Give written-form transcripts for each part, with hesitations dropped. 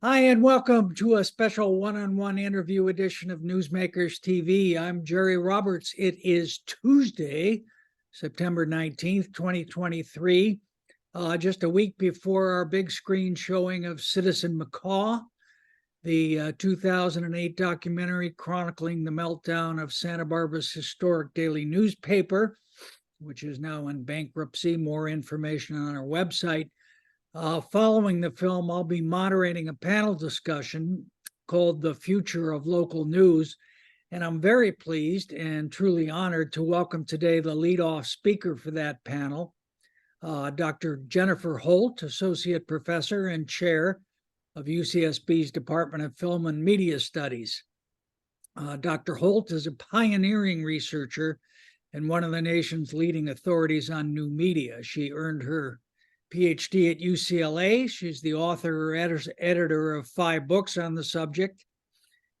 Hi, and welcome to a special one-on-one interview edition of Newsmakers TV. I'm Jerry Roberts. It is Tuesday, September 19th, 2023, just a week before our big screen showing of Citizen McCaw, the 2008 documentary chronicling the meltdown of Santa Barbara's historic daily newspaper, which is now in bankruptcy. More information on our website. Following the film, I'll be moderating a panel discussion called The Future of Local News. And I'm very pleased and truly honored to welcome today the leadoff speaker for that panel, Dr. Jennifer Holt, Associate Professor and Chair of UCSB's Department of Film and Media Studies. Dr. Holt is a pioneering researcher and one of the nation's leading authorities on new media. She earned her PhD at UCLA. She's the author or editor of 5 books on the subject,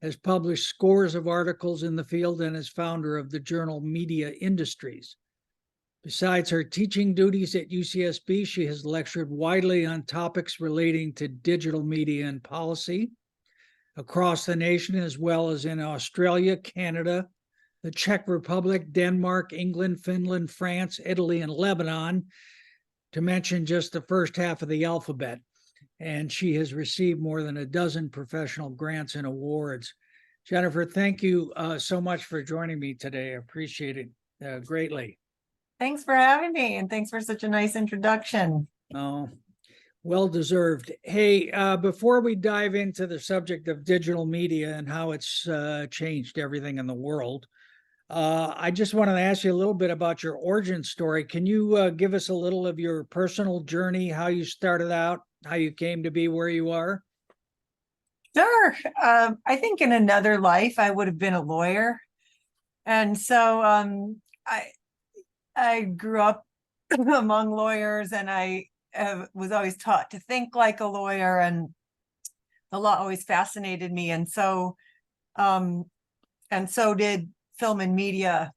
has published scores of articles in the field, and is founder of the journal Media Industries. Besides her teaching duties at UCSB, she has lectured widely on topics relating to digital media and policy across the nation, as well as in Australia, Canada, the Czech Republic, Denmark, England, Finland, France, Italy, and Lebanon, to mention just the first half of the alphabet. And she has received more than a dozen professional grants and awards. Jennifer, thank you so much for joining me today. I appreciate it greatly. Thanks for having me, and thanks for such a nice introduction. Oh, well deserved. Hey, before we dive into the subject of digital media and how it's changed everything in the world, I just wanted to ask you a little bit about your origin story. Can you give us a little of your personal journey, how you started out, how you came to be where you are? Sure. I think in another life, I would have been a lawyer. And so I grew up among lawyers, and I was always taught to think like a lawyer, and the law always fascinated me. And so did film and media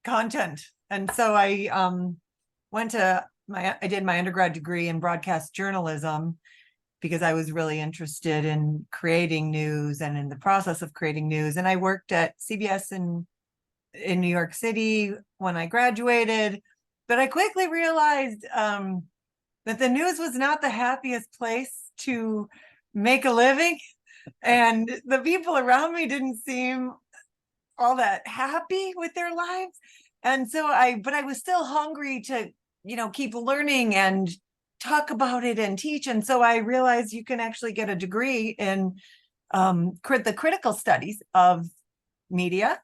content. And so I did my undergrad degree in broadcast journalism because I was really interested in creating news and in the process of creating news. And I worked at CBS in New York City when I graduated, but I quickly realized that the news was not the happiest place to make a living. And the people around me didn't seem all that happy with their lives. And so I was still hungry to, keep learning and talk about it and teach. And so I realized you can actually get a degree in the critical studies of media,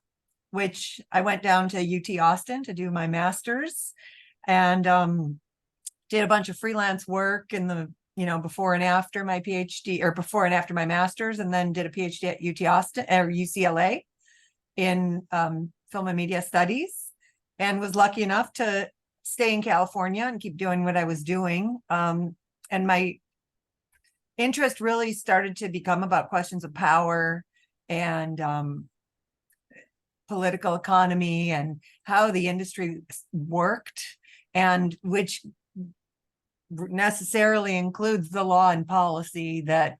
which I went down to UT Austin to do my master's, and did a bunch of freelance work in the, before and after my PhD, or before and after my master's, and then did a PhD at UT Austin or UCLA in film and media studies, and was lucky enough to stay in California and keep doing what I was doing. And my interest really started to become about questions of power and political economy and how the industry worked, and which necessarily includes the law and policy that,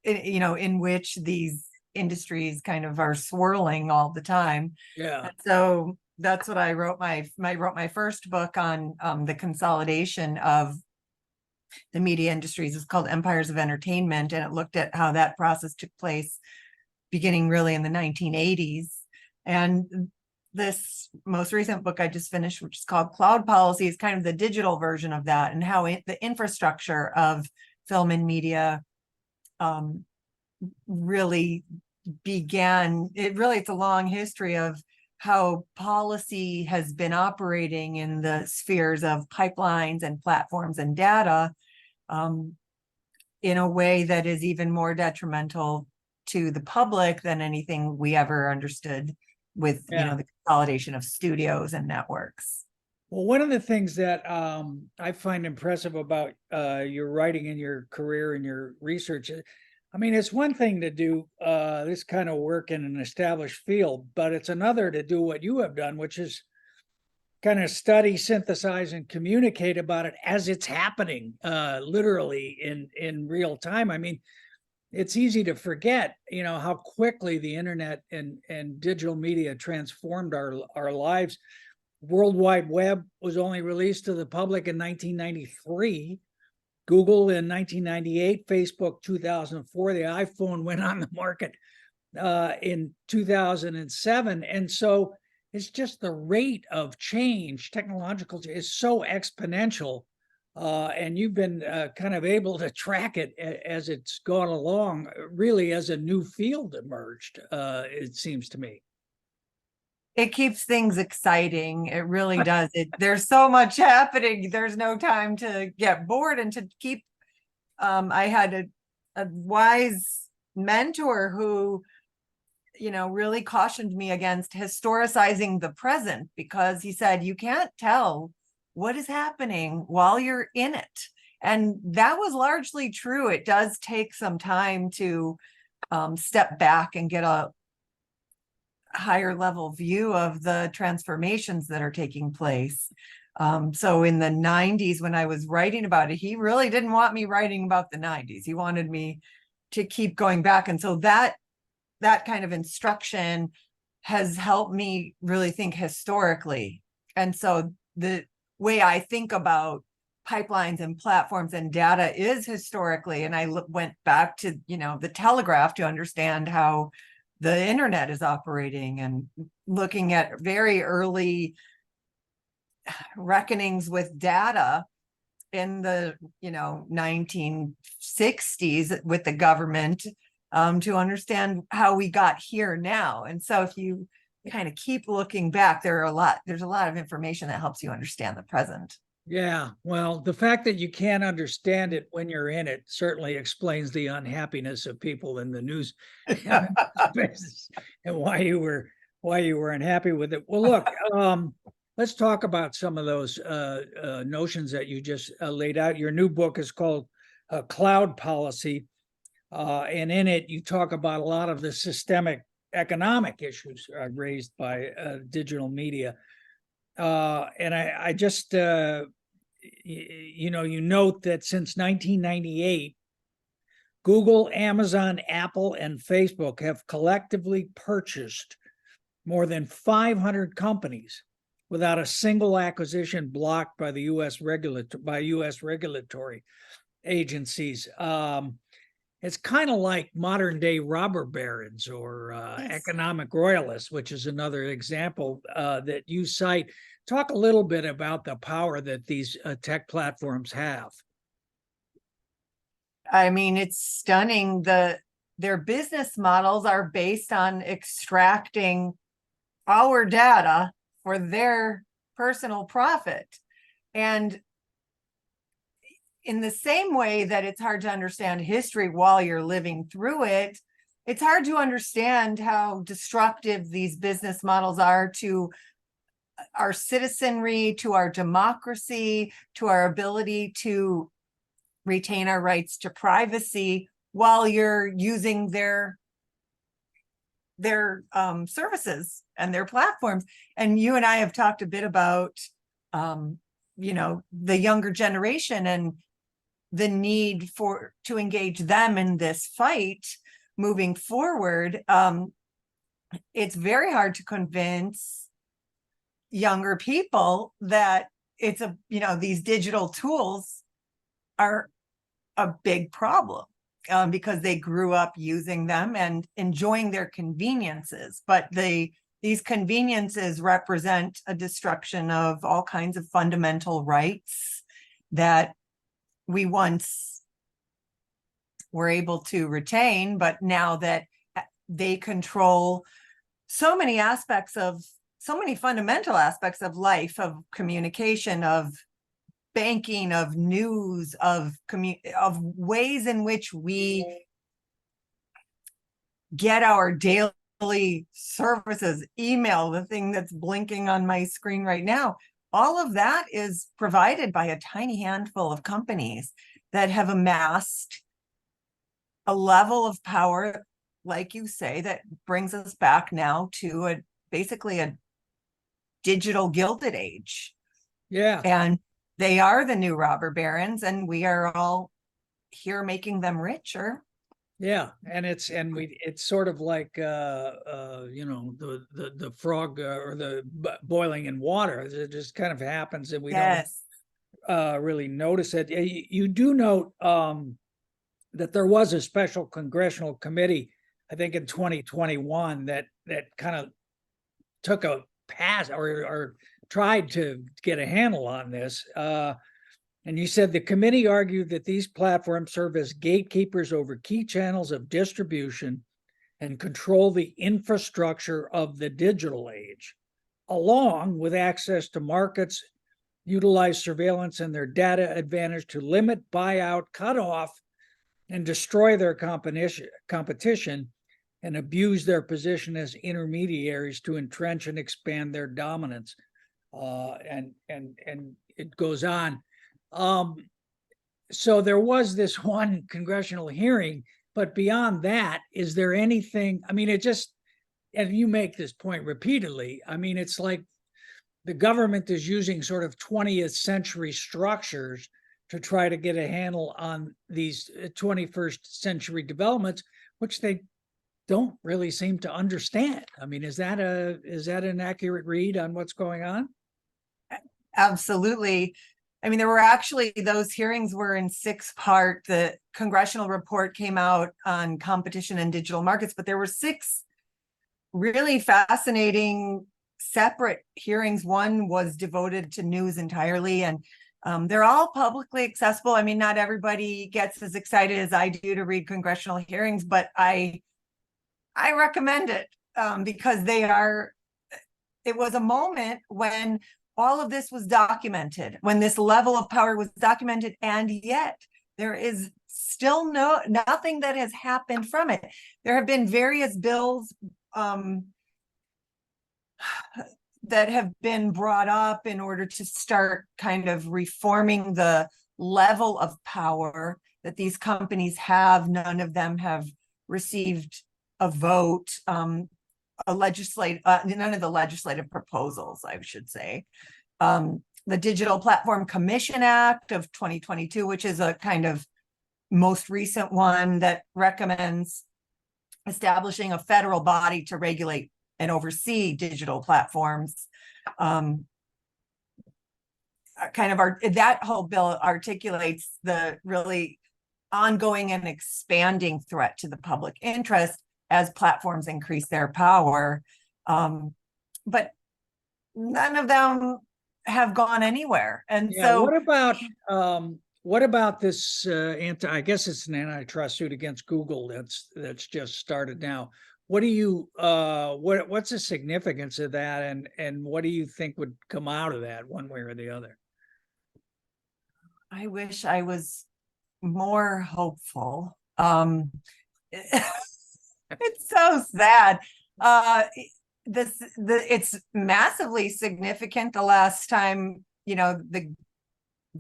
in which these industries kind of are swirling all the time. Yeah. And so that's what I wrote. Wrote my first book on the consolidation of the media industries. It's called Empires of Entertainment, and it looked at how that process took place beginning really in the 1980s. And this most recent book I just finished, which is called Cloud Policy, is kind of the digital version of that, and how the infrastructure of film and media really began. It's a long history of how policy has been operating in the spheres of pipelines and platforms and data in a way that is even more detrimental to the public than anything we ever understood with the consolidation of studios and networks. Well, one of the things that I find impressive about your writing and your career and your research, it's one thing to do this kind of work in an established field, but it's another to do what you have done, which is kind of study, synthesize, and communicate about it as it's happening, literally in real time. I mean, it's easy to forget, how quickly the internet and digital media transformed our lives. World Wide Web was only released to the public in 1993. Google in 1998, Facebook 2004. The iPhone went on the market in 2007. And so it's just the rate of change, technological, is so exponential. And you've been kind of able to track it as it's gone along, really as a new field emerged, it seems to me. It keeps things exciting. It really does. There's so much happening. There's no time to get bored and to keep. I had a wise mentor who, really cautioned me against historicizing the present, because he said, you can't tell what is happening while you're in it. And that was largely true. It does take some time to step back and get a higher level view of the transformations that are taking place. So in the 90s, when I was writing about it, he really didn't want me writing about the 90s. He wanted me to keep going back. And so that kind of instruction has helped me really think historically. And so the way I think about pipelines and platforms and data is historically. And I went back to, the telegraph to understand how the internet is operating, and looking at very early reckonings with data in the 1960s with the government, to understand how we got here now. And so if you kind of keep looking back, there's a lot of information that helps you understand the present. Yeah, well, the fact that you can't understand it when you're in it certainly explains the unhappiness of people in the news spaces and why you were unhappy with it. Well, look, let's talk about some of those notions that you just laid out. Your new book is called Cloud Policy, and in it you talk about a lot of the systemic economic issues raised by digital media. And I just, you note that since 1998, Google, Amazon, Apple, and Facebook have collectively purchased more than 500 companies without a single acquisition blocked by the U.S. regulatory agencies. It's kind of like modern day robber barons or Yes. economic royalists, which is another example that you cite. Talk a little bit about the power that these tech platforms have. I mean, it's stunning. Their business models are based on extracting our data for their personal profit. And in the same way that it's hard to understand history while you're living through it, it's hard to understand how destructive these business models are to our citizenry, to our democracy, to our ability to retain our rights to privacy while you're using their services and their platforms. And you and I have talked a bit about, the younger generation and the need to engage them in this fight moving forward. It's very hard to convince younger people that these digital tools are a big problem, because they grew up using them and enjoying their conveniences. But these conveniences represent a destruction of all kinds of fundamental rights that we once were able to retain, but now that they control so many fundamental aspects of life, of communication, of banking, of news, of ways in which we get our daily services, email, the thing that's blinking on my screen right now. All of that is provided by a tiny handful of companies that have amassed a level of power, like you say, that brings us back now to basically a digital gilded age. Yeah. And they are the new robber barons, and we are all here making them richer. Yeah, and it's sort of like the frog or the boiling in water. It just kind of happens and we Yes. don't really notice it. You do note that there was a special congressional committee, I think in 2021, that kind of took a pass or tried to get a handle on this. And you said the committee argued that these platforms serve as gatekeepers over key channels of distribution and control the infrastructure of the digital age, along with access to markets, utilize surveillance and their data advantage to limit, buy out, cut off, and destroy their competition and abuse their position as intermediaries to entrench and expand their dominance. And it goes on. So there was this one congressional hearing, but beyond that, is there anything? I mean, and you make this point repeatedly. I mean, it's like the government is using sort of 20th century structures to try to get a handle on these 21st century developments, which they don't really seem to understand. I mean, is that an accurate read on what's going on? Absolutely. I mean, there were actually, those hearings were in 6-part. The congressional report came out on competition and digital markets, but there were 6 really fascinating separate hearings. One was devoted to news entirely, and they're all publicly accessible. I mean, not everybody gets as excited as I do to read congressional hearings, but I recommend it because it was a moment when all of this was documented, when this level of power was documented, and yet there is still nothing that has happened from it. There have been various bills that have been brought up in order to start kind of reforming the level of power that these companies have. None of them have received a vote, none of the legislative proposals, I should say. The Digital Platform Commission Act of 2022, which is a kind of most recent one that recommends establishing a federal body to regulate and oversee digital platforms. That whole bill articulates the really ongoing and expanding threat to the public interest as platforms increase their power. But none of them have gone anywhere. And yeah, so what about this I guess it's an antitrust suit against Google that's just started now. What do you what's the significance of that, and what do you think would come out of that one way or the other? I wish I was more hopeful. It's so sad. It's massively significant. The last time, the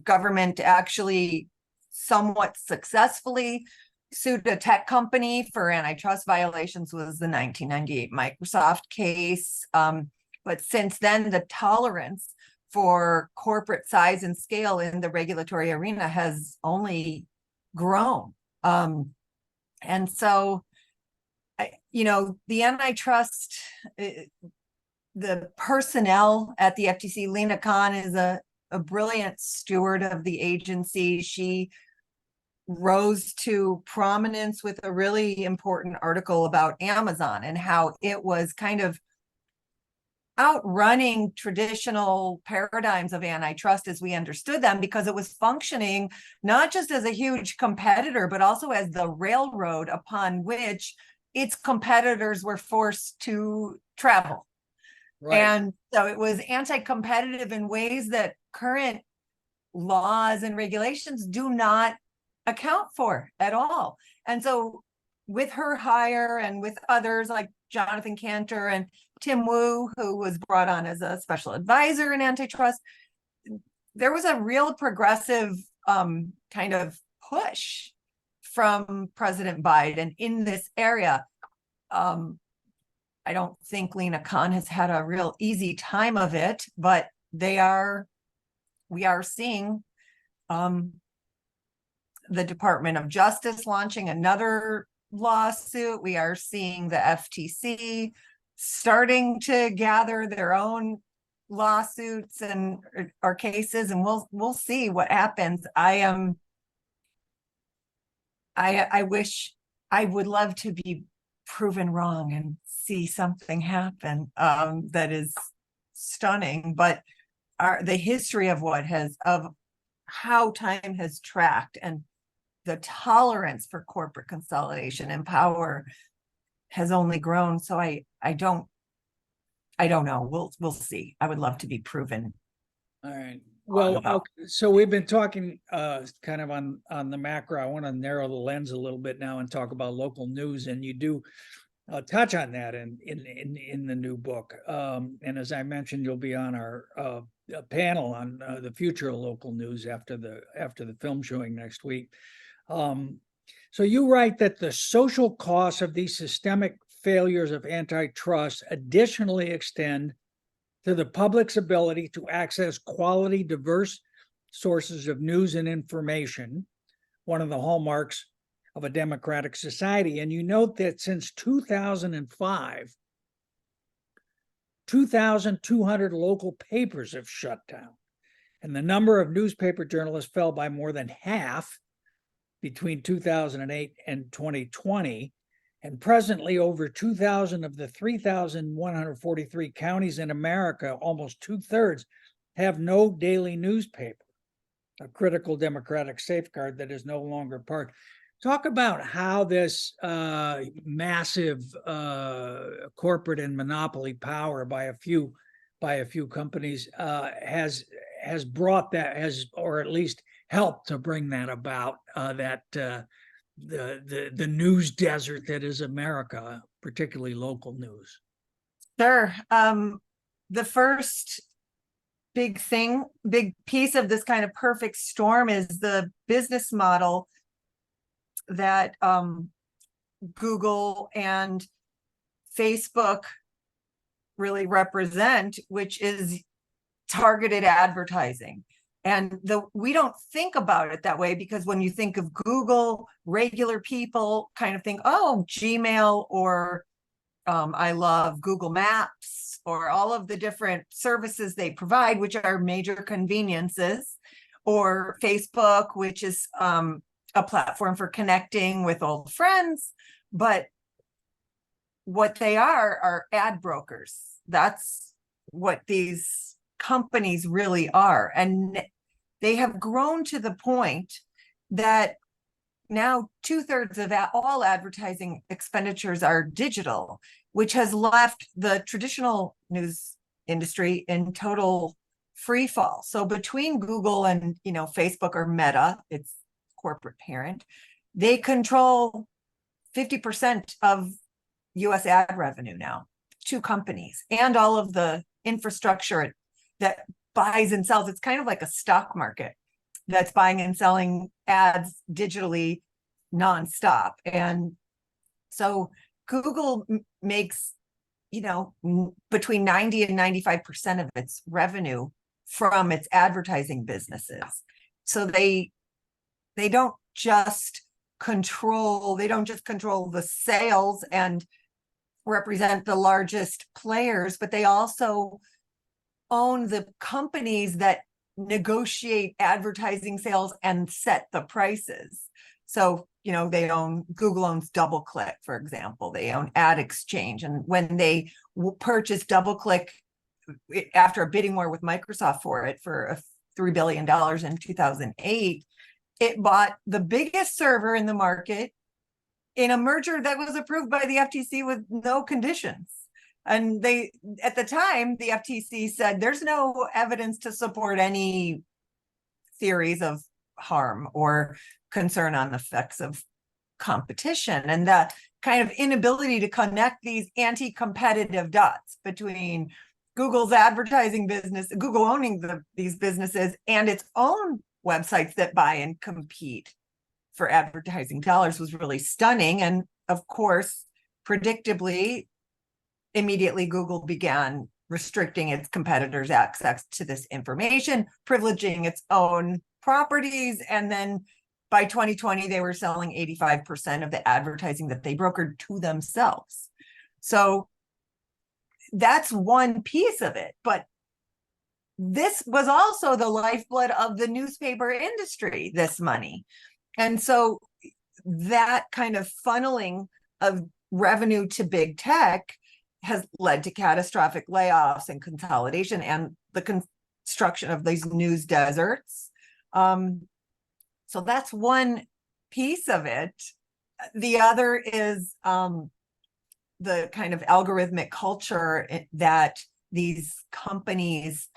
government actually somewhat successfully sued a tech company for antitrust violations was the 1998 Microsoft case. But since then, the tolerance for corporate size and scale in the regulatory arena has only grown. And so, the antitrust, the personnel at the FTC, Lena Khan is a brilliant steward of the agency. She rose to prominence with a really important article about Amazon and how it was kind of outrunning traditional paradigms of antitrust as we understood them, because it was functioning not just as a huge competitor, but also as the railroad upon which its competitors were forced to travel. Right. And so it was anti-competitive in ways that current laws and regulations do not account for at all. And so with her hire and with others like Jonathan Cantor and Tim Wu, who was brought on as a special advisor in antitrust, there was a real progressive kind of push from President Biden in this area. I don't think Lena Khan has had a real easy time of it, but we are seeing the Department of Justice launching another lawsuit. We are seeing the FTC starting to gather their own lawsuits and or cases, and we'll see what happens. I wish, I would love to be proven wrong and see something happen that is stunning, but the history of how time has tracked and the tolerance for corporate consolidation and power has only grown. So I don't know. We'll see. I would love to be proven. All right. Well, okay, so we've been talking kind of on the macro. I want to narrow the lens a little bit now and talk about local news. And you do touch on that in the new book. And as I mentioned, you'll be on our panel on the future of local news after the film showing next week. So you write that the social costs of these systemic failures of antitrust additionally extend to the public's ability to access quality, diverse sources of news and information, one of the hallmarks of a democratic society. And you note that since 2005, 2,200 local papers have shut down, and the number of newspaper journalists fell by more than half between 2008 and 2020. And presently, over 2,000 of the 3,143 counties in America, almost 2/3, have no daily newspaper, a critical democratic safeguard that is no longer part. Talk about how this massive corporate and monopoly power by a few companies has brought that, or at least helped to bring that about, the news desert that is America, particularly local news. Sure. The first big piece of this kind of perfect storm is the business model that Google and Facebook really represent, which is targeted advertising. And we don't think about it that way, because when you think of Google, regular people kind of think, oh, Gmail, or I love Google Maps, or all of the different services they provide, which are major conveniences, or Facebook, which is a platform for connecting with old friends. But what they are ad brokers. That's what these companies really are. And they have grown to the point that now 2/3 of all advertising expenditures are digital, which has left the traditional news industry in total free fall. So between Google and Facebook, or Meta, its corporate parent, they control 50% of US ad revenue now, two companies, and all of the infrastructure that buys and sells. It's kind of like a stock market that's buying and selling ads digitally nonstop. And so Google makes, between 90 and 95% of its revenue from its advertising businesses. So they don't just control the sales and represent the largest players, but they also own the companies that negotiate advertising sales and set the prices. So, Google owns DoubleClick, for example. They own Ad Exchange. And when they purchased DoubleClick after a bidding war with Microsoft for $3 billion in 2008, it bought the biggest server in the market in a merger that was approved by the FTC with no conditions. And at the time, the FTC said there's no evidence to support any theories of harm or concern on the effects of competition. And the kind of inability to connect these anti-competitive dots between Google's advertising business, Google owning these businesses, and its own websites that buy and compete for advertising dollars was really stunning. And of course, predictably, immediately Google began restricting its competitors' access to this information, privileging its own properties. And then by 2020, they were selling 85% of the advertising that they brokered to themselves. So that's one piece of it. But this was also the lifeblood of the newspaper industry, this money. And so that kind of funneling of revenue to big tech has led to catastrophic layoffs and consolidation and the construction of these news deserts. So that's one piece of it. The other is the kind of algorithmic culture that these companies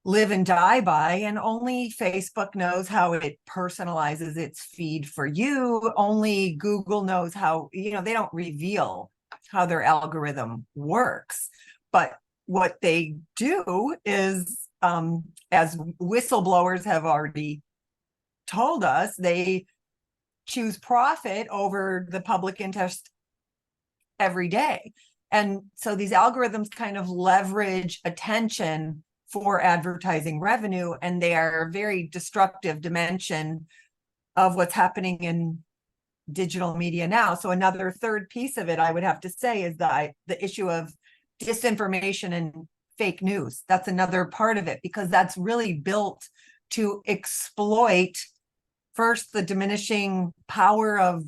live and die by, and only Facebook knows how it personalizes its feed for you. Only Google knows how, they don't reveal how their algorithm works. But what they do is, as whistleblowers have already told us, they choose profit over the public interest every day. And so these algorithms kind of leverage attention for advertising revenue, and they are a very destructive dimension of what's happening in digital media now. So another third piece of it, I would have to say, is the issue of disinformation and fake news. That's another part of it, because that's really built to exploit first the diminishing power of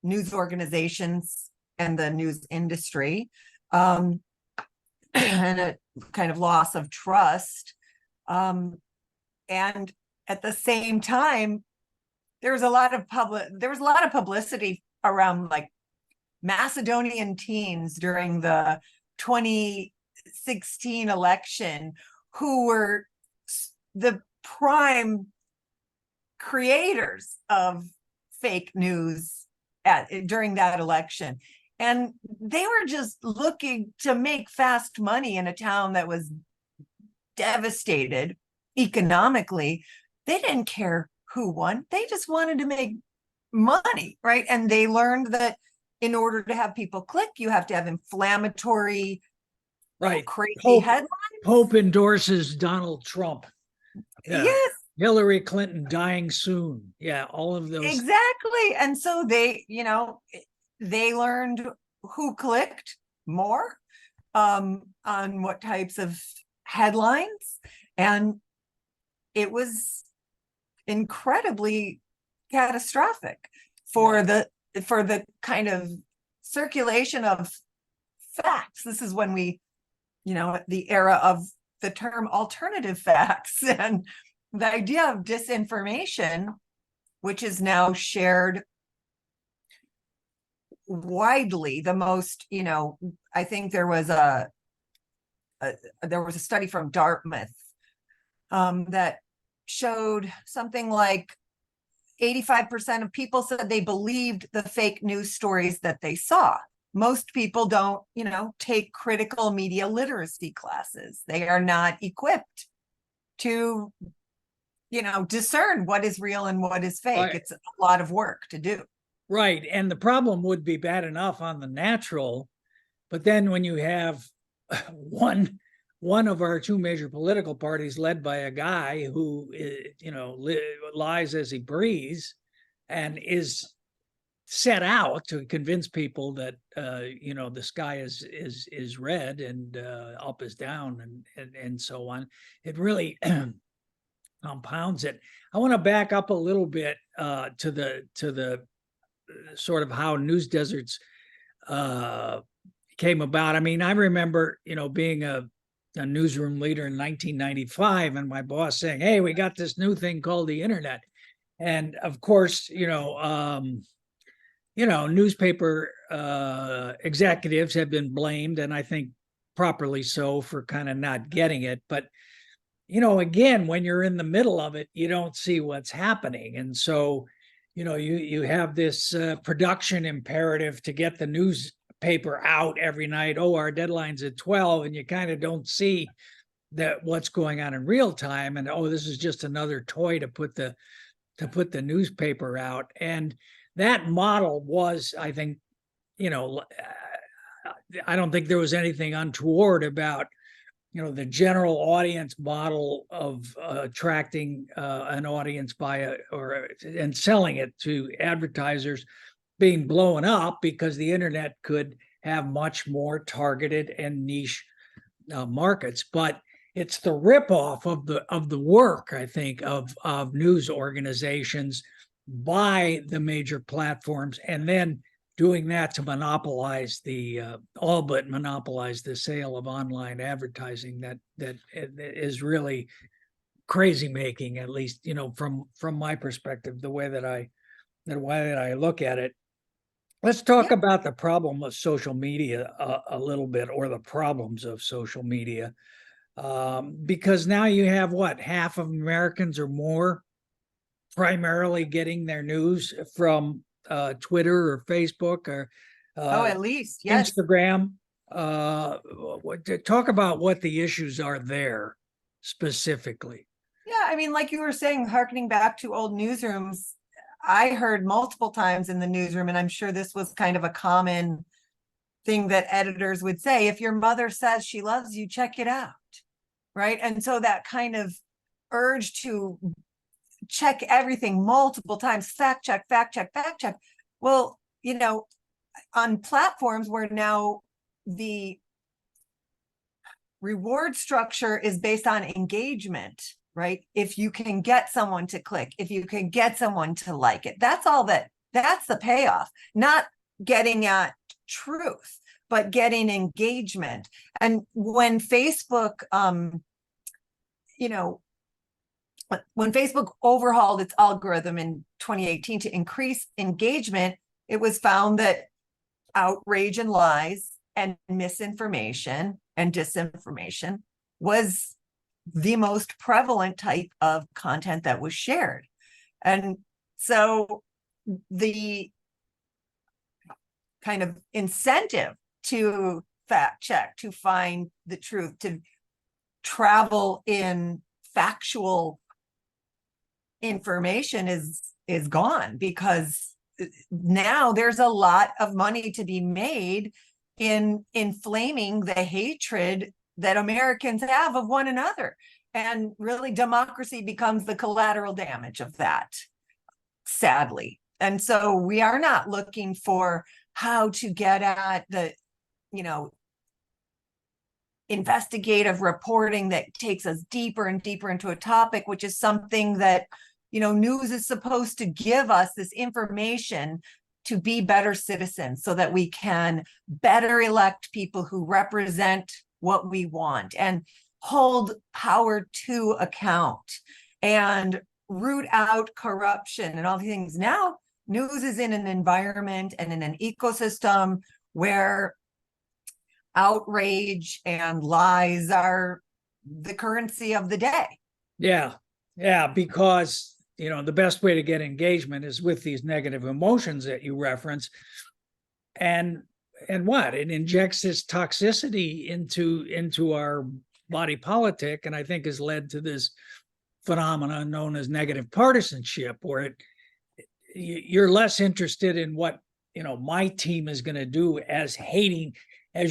news organizations and the news industry, and a kind of loss of trust. And at the same time, there was a lot of publicity around like Macedonian teens during the 2016 election who were the prime creators of fake news during that election. And they were just looking to make fast money in a town that was devastated economically. They didn't care who won. They just wanted to make money, right? And they learned that in order to have people click, you have to have inflammatory, right, crazy headlines. Pope endorses Donald Trump. Yeah. Yes. Hillary Clinton dying soon. Yeah, all of those. Exactly. And so they learned who clicked more, on what types of headlines. And it was incredibly catastrophic for the kind of circulation of facts. This is when we, the era of the term alternative facts, and the idea of disinformation, which is now shared widely. The most, I think there was a study from Dartmouth that showed something like 85% of people said they believed the fake news stories that they saw. Most people don't, take critical media literacy classes. They are not equipped to, discern what is real and what is fake. Right. It's a lot of work to do. Right. And the problem would be bad enough on the natural, but then when you have one of our two major political parties led by a guy who, lies as he breathes and is set out to convince people that, the sky is red and up is down and so on, it really compounds it. I want to back up a little bit to the sort of how news deserts came about. I mean, I remember, being a newsroom leader in 1995 and my boss saying, "Hey, we got this new thing called the internet." And of course, newspaper executives have been blamed, and I think properly so, for kind of not getting it. But, again, when you're in the middle of it, you don't see what's happening. And so, you have this production imperative to get the newspaper out every night. Oh, our deadline's at 12, and you kind of don't see that what's going on in real time. And this is just another toy to put the newspaper out. And that model was, I think, I don't think there was anything untoward about, the general audience model of attracting an audience and selling it to advertisers being blown up, because the internet could have much more targeted and niche markets. But it's the ripoff of the work, I think, of news organizations by the major platforms, and then doing that to monopolize all but monopolize the sale of online advertising. That is really crazy making, at least, from my perspective, the way that I look at it. Let's talk about the problem of social media a little bit, or the problems of social media, because now you have half of Americans or more primarily getting their news from Twitter or Facebook or at least, yes. Instagram. Talk about what the issues are there specifically. Yeah, I mean, like you were saying, harkening back to old newsrooms, I heard multiple times in the newsroom, and I'm sure this was kind of a common thing that editors would say: if your mother says she loves you, check it out, right? And so that kind of urge to check everything multiple times, fact check. Well, on platforms where now the reward structure is based on engagement, right? If you can get someone to click, if you can get someone to like it, that's the payoff. Not getting at truth, but getting engagement. And when Facebook, when Facebook overhauled its algorithm in 2018 to increase engagement, it was found that outrage and lies and misinformation and disinformation was the most prevalent type of content that was shared. And so the kind of incentive to fact check, to find the truth, to travel in factual information is gone, because now there's a lot of money to be made in inflaming the hatred that Americans have of one another. And really, democracy becomes the collateral damage of that, sadly. And so we are not looking for how to get at the, investigative reporting that takes us deeper and deeper into a topic, which is something that, news is supposed to give us, this information to be better citizens so that we can better elect people who represent what we want and hold power to account and root out corruption and all these things. Now, news is in an environment and in an ecosystem where outrage and lies are the currency of the day. Yeah, because the best way to get engagement is with these negative emotions that you reference, and it injects this toxicity into our body politic, and I think has led to this phenomenon known as negative partisanship, where you're less interested in what my team is going to do as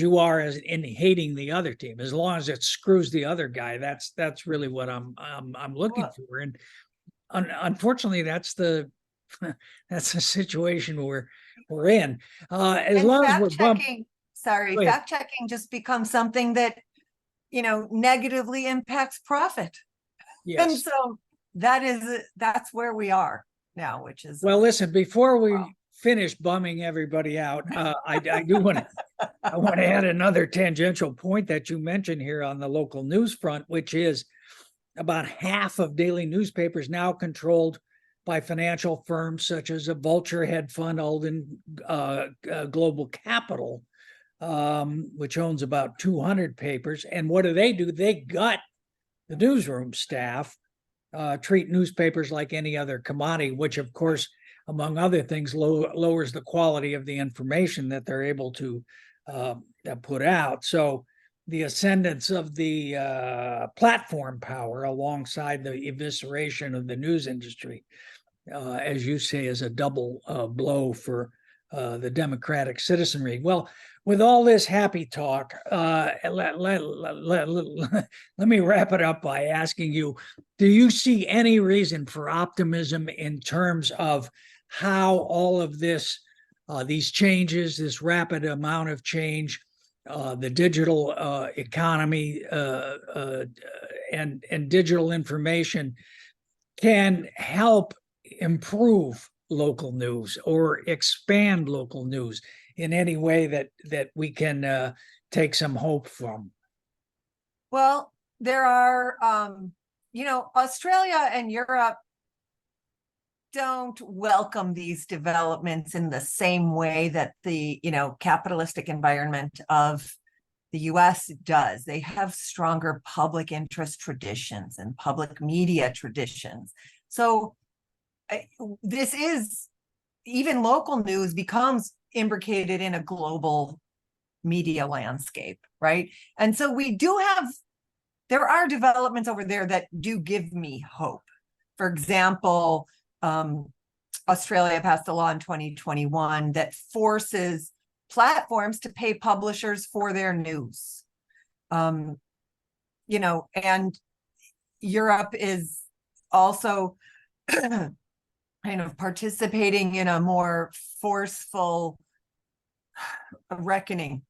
you are in hating the other team. As long as it screws the other guy, that's really what I'm looking for. And unfortunately, that's the situation we're in. As long as we're fact checking just becomes something that negatively impacts profit. Yes. And so that's where we are now, which is listen, before we finish bumming everybody out, I do want to add another tangential point that you mentioned here on the local news front, which is about half of daily newspapers now controlled by financial firms such as a Vulture hedge fund, Alden Global Capital, which owns about 200 papers. And what do? They gut the newsroom staff, treat newspapers like any other commodity, which of course, among other things, lowers the quality of the information that they're able to put out. So the ascendance of the platform power alongside the evisceration of the news industry, as you say, is a double blow for the democratic citizenry. Well, with all this happy talk, let me wrap it up by asking you, do you see any reason for optimism in terms of how all of this, these changes, this rapid amount of change, the digital economy and digital information can help improve local news or expand local news in any way that we can take some hope from? Well, there are, Australia and Europe don't welcome these developments in the same way that the, capitalistic environment of the US does. They have stronger public interest traditions and public media traditions. So this is, even local news becomes imbricated in a global media landscape, right? And so there are developments over there that do give me hope. For example, Australia passed a law in 2021 that forces platforms to pay publishers for their news. And Europe is also kind of participating in a more forceful reckoning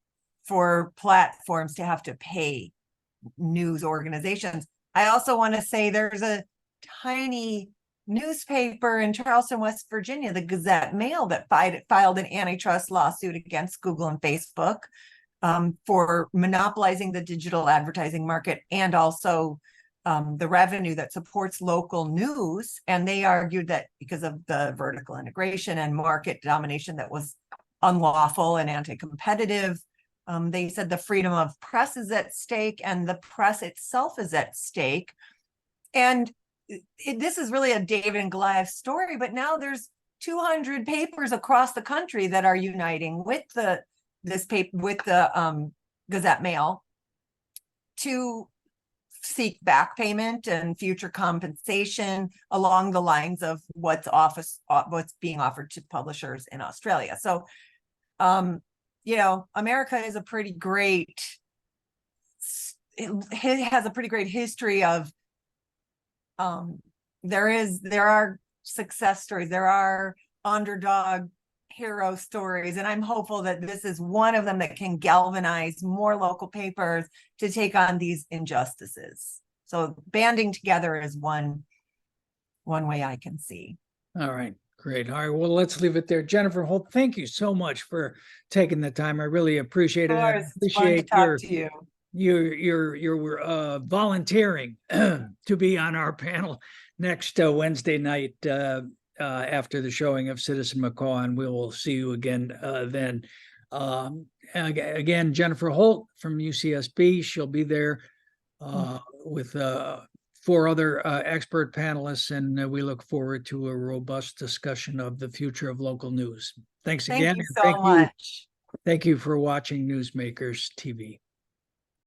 for platforms to have to pay news organizations. I also want to say there's a tiny newspaper in Charleston, West Virginia, the Gazette-Mail, that filed an antitrust lawsuit against Google and Facebook for monopolizing the digital advertising market and also the revenue that supports local news. And they argued that because of the vertical integration and market domination that was unlawful and anti-competitive, they said the freedom of press is at stake and the press itself is at stake. And this is really a David and Goliath story, but now there's 200 papers across the country that are uniting with the Gazette-Mail to seek back payment and future compensation along the lines of what's being offered to publishers in Australia. So, America is a pretty great, it has a pretty great history of, there are success stories, there are underdog hero stories, and I'm hopeful that this is one of them that can galvanize more local papers to take on these injustices. So banding together is one way I can see. All right, great. All right, well, let's leave it there. Jennifer Holt, thank you so much for taking the time. I really appreciate it. I appreciate your volunteering to be on our panel next Wednesday night after the showing of Citizen McCaw, and we will see you again then. Again, Jennifer Holt from UCSB, she'll be there with 4 other expert panelists, and we look forward to a robust discussion of the future of local news. Thanks again. Thank you so much. Thank you for watching Newsmakers TV.